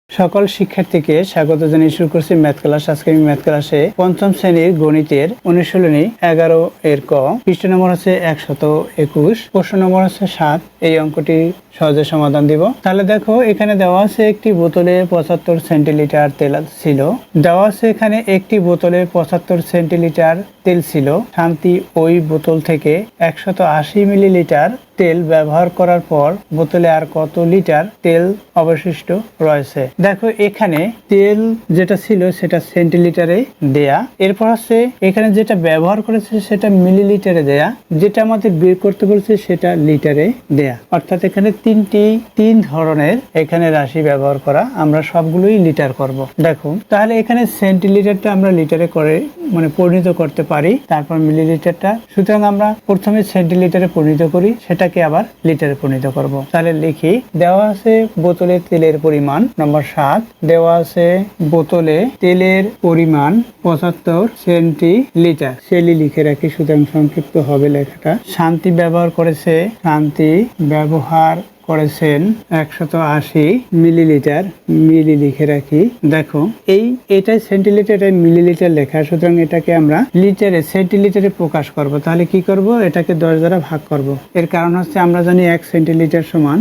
সকল শিক্ষার্থীকে স্বাগত জানিয়ে শুরু করছি ম্যাথ ক্লাস। আজকে আমি ম্যাথ ক্লাসে পঞ্চম শ্রেণীর গণিতের অনুশীলনী 11 এর ক, পৃষ্ঠ নম্বর হচ্ছে 121, প্রশ্ন নম্বর হচ্ছে 7। এই অঙ্কটি সহজে সমাধান দিব। তাহলে দেখো, এখানে দেওয়া আছে একটি বোতলে 75 সেন্টিলিটার তেল ছিল। দেওয়া আছে এখানে একটি বোতলে 75 সেন্টিলিটার তেল ছিল। শান্তি ওই বোতল থেকে 180 মিলিলিটার তেল ব্যবহার করার পর বোতলে আর কত লিটার তেল অবশিষ্ট রয়েছে। দেখো, এখানে তেল যেটা ছিল সেটা সেন্টিলিটারে দেয়া, এরপর হচ্ছে এখানে যেটা ব্যবহার করেছে সেটা মিলিলিটারে দেয়া, যেটা আমাদের বের করতে বলছে সেটা লিটারে দেয়া। অর্থাৎ এখানে তিন ধরনের এখানে রাশি ব্যবহার করা, আমরা সবগুলোই লিটার করব। দেখো, তাহলে এখানে সেন্টিলিটারটা আমরা লিটারে করে পরিণত করতে পারি, তারপর মিলিলিটারটা। সুতরাং আমরা প্রথমে সেন্টিলিটারে পরিণত করি, সেটাকে আবার লিটারে পরিণত করব। তাহলে লিখি, দেওয়া আছে বোতলে তেলের পরিমাণ নম্বর 7, দেওয়া আছে বোতলে তেলের পরিমাণ 75 সেন্টিলিটার। সেলি লিখে রাখি, সুতরাং সংক্ষিপ্ত হবে লেখাটা। শান্তি ব্যবহার করেছে, শান্তি ব্যবহার করেছেন 180 মিলিলিটার, মিলি লিখে রাখি। দেখো, এটাই সেন্টিলিটার, এটাই মিলিলিটার লেখা, সুতরাং এটাকে আমরা লিটারে সেন্টিলিটারে প্রকাশ করব। তাহলে কি করব, এটাকে 10 দ্বারা ভাগ করব। এর কারণ হচ্ছে আমরা জানি 1 সেন্টিলিটার সমান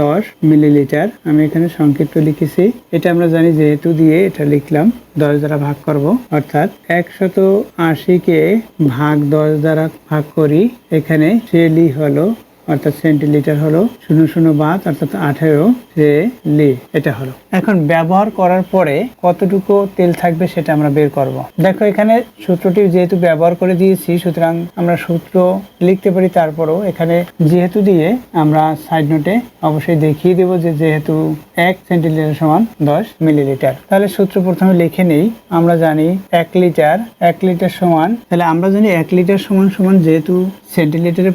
10 মিলিলিটার। আমি এখানে সংক্ষিপ্ত লিখেছি, এটা আমরা জানি যেহেতু দিয়ে এটা লিখলাম। 10 দ্বারা ভাগ করব, অর্থাৎ 180 কে ভাগ 10 দ্বারা ভাগ করি। এখানে সেলি হলো, অর্থাৎ সেন্টিলিটার হলো 00 বাদ, অর্থাৎ 18 সেলি এটা হলো। এখন ব্যবহার করার পরে কতটুকু তেল থাকবে সেটা আমরা বের করব। দেখো, এখানে সূত্রটি যেহেতু ব্যবহার করে দিয়েছি, সুতরাং আমরা সূত্র লিখতে পারি। তারপরও এখানে যেহেতু দিয়ে আমরা সাইড নোটে অবশ্যই দেখিয়ে দেব যে যেহেতু 1 সেন্টিলিটার সমান 10 মিলিলিটার। তাহলে সূত্র প্রথমে লিখে নেই। আমরা জানি 1 লিটার সমান, তাহলে আমরা জানি 1 লিটার সমান যেহেতু সেন্টিলিটারে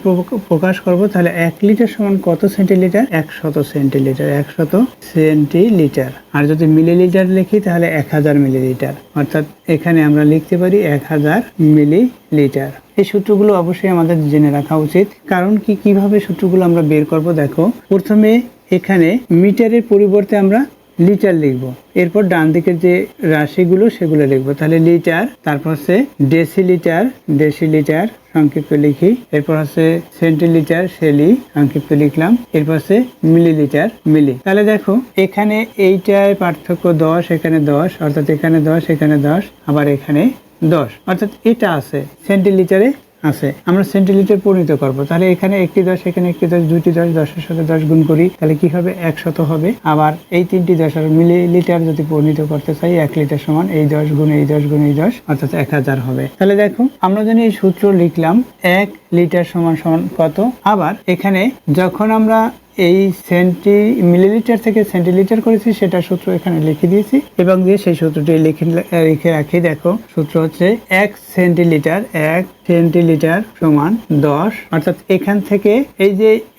প্রকাশ করব, তাহলে 1 লিটার সমান কত সেন্টিলিটার? 100 centilitre, 100 centilitre. আর যদি মিলিলিটার লিখি তাহলে 1000 মিলিলিটার, অর্থাৎ এখানে আমরা লিখতে পারি 1000 মিলিলিটার। এই সূত্রগুলো অবশ্যই আমাদের জেনে রাখা উচিত, কারণ কিভাবে সূত্রগুলো আমরা বের করব। দেখো, প্রথমে এখানে মিটারের পরিবর্তে আমরা লিটার লিখব, এরপর ডান দিকের যে রাশিগুলো সেগুলো লিখবো। তাহলে লিটার, তারপর হচ্ছে ডেসিলিটার সংক্ষিপ্ত লিখি, এরপর হচ্ছে সেন্টিলিটার সেলি সংক্ষিপ্ত লিখলাম, এরপর হচ্ছে মিলিলিটার মিলি। তাহলে দেখো, এখানে এইটায় পার্থক্য 10, এখানে 10, অর্থাৎ এখানে 10, এখানে 10, আবার এখানে 10, অর্থাৎ এটা আছে সেন্টিলিটারে আছে। আমরা সেন্টিলিটার পরিণত করব। তাহলে এখানে একটি 10, এখানে একটি 10, দুইটি 10, 10-এর সাথে 10 গুণ করি, তাহলে কি হবে? 100 হবে। আবার এই তিনটি 10 আর মিলিলিটার যদি পরিণত করতে চাই, 1 লিটার সমান এই 10 গুণ এই 10 গুণ এই 10, অর্থাৎ 1000 হবে। তাহলে দেখো, আমরা জানি এই সূত্র লিখলাম 1 লিটার সমান কত। আবার এখানে যখন আমরা এই মিলিলিটার থেকে সেন্টিলিটার করেছি, সেটা সূত্র এখানে লিখে দিয়েছি এবং দিয়ে সেই সূত্রটি লিখে রাখি। দেখো, সূত্র হচ্ছে 1 সেন্টিলিটার সমান 10, অর্থাৎ এখান থেকে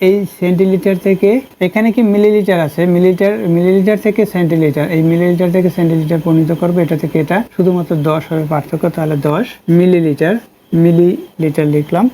এই সেন্টিলিটার থেকে এখানে কি মিলিলিটার আছে, মিলিলিটার থেকে সেন্টিলিটার, এই মিলিলিটার থেকে সেন্টিলিটার পরিণত করবো, এটা থেকে এটা শুধুমাত্র 10 হবে পার্থক্য। তাহলে 10 মিলিলিটার লিখলাম।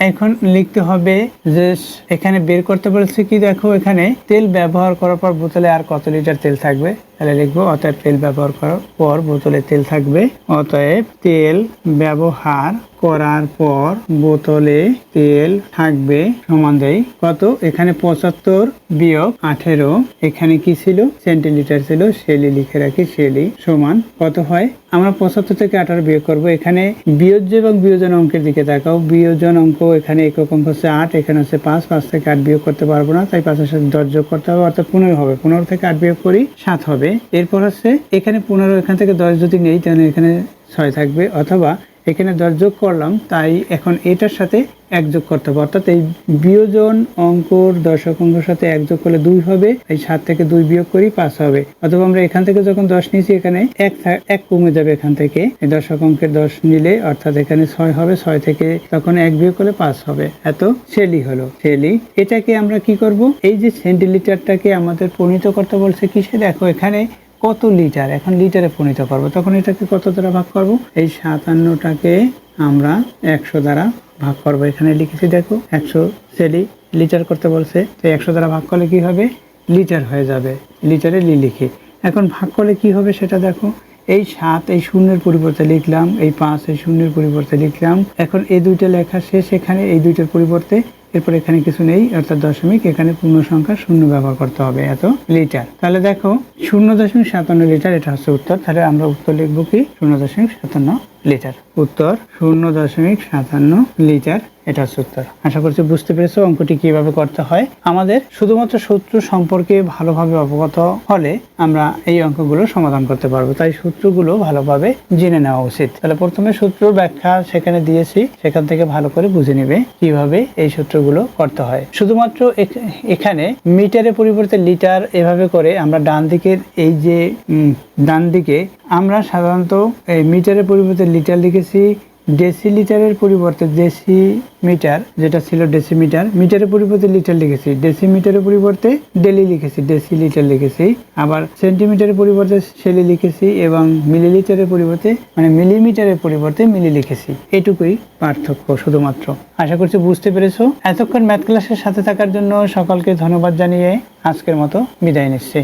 এখন লিখতে হবে যে এখানে বের করতে বলেছে কি, দেখো এখানে তেল ব্যবহার করার পর বোতলে আর কত লিটার তেল থাকবে। তাহলে লিখবো, অতএব তেল ব্যবহার করার পর বোতলে তেল থাকবে, অতএব তেল ব্যবহার করার পর বোতলে তেল থাকবে সমান দেই কত, এখানে 75 বিয়োগ 18, এখানে কি ছিল? সেন্টিলিটার ছিল, সেলি লিখে রাখি, সেলি সমান কত হয়? আমরা 75 থেকে 18 বিয়োগ করব। এখানে বিয়োজ্য এবং বিয়োজন অঙ্কের দিকে তাকাও। বিয়োজন অঙ্ক, এখানে একক অঙ্ক হচ্ছে 8, এখানে হচ্ছে 5 থেকে 8 বিয়োগ করতে পারবো না, তাই 5-এর সাথে 10 যোগ করতে হবে, অর্থাৎ 15 হবে। 15 থেকে 8 বিয়োগ করি 7 হবে। এরপর হচ্ছে এখানে 15, এখান থেকে 10 যদি নেই তাহলে এখানে 6 থাকবে, অথবা এখানে 10 যোগ করলাম, তাই এখন এটার সাথে 1 যোগ করতে হবে, অর্থাৎ এই বিয়োজন অঙ্কর দশক অঙ্কের সাথে 1 যোগ করলে 2 হবে। এই 7 থেকে 2 বিয়োগ করি 5 হবে। অথবা আমরা এখান থেকে যখন 10 নিয়েছি, এখানে 1 কমে যাবে এখান থেকে, এই দশক অঙ্কের 10 নিলে, অর্থাৎ এখানে 6 হবে। 6 থেকে তখন 1 বিয়োগ করলে 5 হবে। এত সেলি হলো, সেলি। এটাকে আমরা কি করব, এই যে সেন্টিলিটারটাকে আমাদের পরিণত করতে বলছে কিসে, দেখো এখানে কত লিটার, এখন লিটারে পরিণত করব, তখন এটাকে কত দ্বারা ভাগ করব? এই 57টাকে আমরা 100 দ্বারা ভাগ করব। এখানে লিখেছি, দেখো 100 সেলি লিটার করতে বলছে, তো 100 দ্বারা ভাগ করলে কি হবে? লিটার হয়ে যাবে, লিটারে লিখি। এখন ভাগ করলে কি হবে সেটা দেখো, এই 7 এই শূন্যের পরিবর্তে লিখলাম, এই 5 এই শূন্যের পরিবর্তে লিখলাম। এখন এই দুইটা লেখা শেষ, এখানে এই দুইটার পরিবর্তে এরপর এখানে কিছু নেই, অর্থাৎ দশমিক, এখানে পূর্ণ সংখ্যা শূন্য ব্যবহার করতে হবে, এত লিটার। তাহলে দেখো 0.57 লিটার, এটা হচ্ছে উত্তর। তাহলে আমরা উত্তর লিখবো কি 0.57 লিটার। উত্তর 0.57 লিটার, এটা হচ্ছে উত্তর। আশা করছি বুঝতে পেরেছো অঙ্কটি কিভাবে করতে হয়। আমাদের শুধুমাত্র সূত্র সম্পর্কে ভালোভাবে অবগত হলে আমরা এই অঙ্কগুলো সমাধান করতে পারবো, তাই সূত্রগুলো ভালোভাবে জেনে নেওয়া উচিত। তাহলে প্রথমে সূত্র ব্যাখ্যা সেখানে দিয়েছি, সেখান থেকে ভালো করে বুঝে নিবে কিভাবে এই সূত্রগুলো করতে হয়। শুধুমাত্র এখানে মিটারের পরিবর্তে লিটার এভাবে করে আমরা ডান দিকের এই যে ডান দিকে আমরা সাধারণত এই মিটারের পরিবর্তে লিটার লিখেছি, ডেসিলিটারের পরিবর্তে ডেসিমিটার, যেটা ছিল ডেসিমিটার, মিটারের পরিবর্তে লিটার লিখেছি, ডেসিমিটারের পরিবর্তে ডেলি লিখেছি, ডেসিলিটার লিখেছি, আবার সেন্টিমিটারের পরিবর্তে সেলি লিখেছি এবং মিলিলিটারের পরিবর্তে মানে মিলিমিটারের পরিবর্তে মিলি লিখেছি। এটুকুই পার্থক্য শুধুমাত্র। আশা করছি বুঝতে পেরেছো। এতক্ষণ ম্যাথ ক্লাসের সাথে থাকার জন্য সকলকে ধন্যবাদ জানিয়ে আজকের মতো বিদায় নিচ্ছি।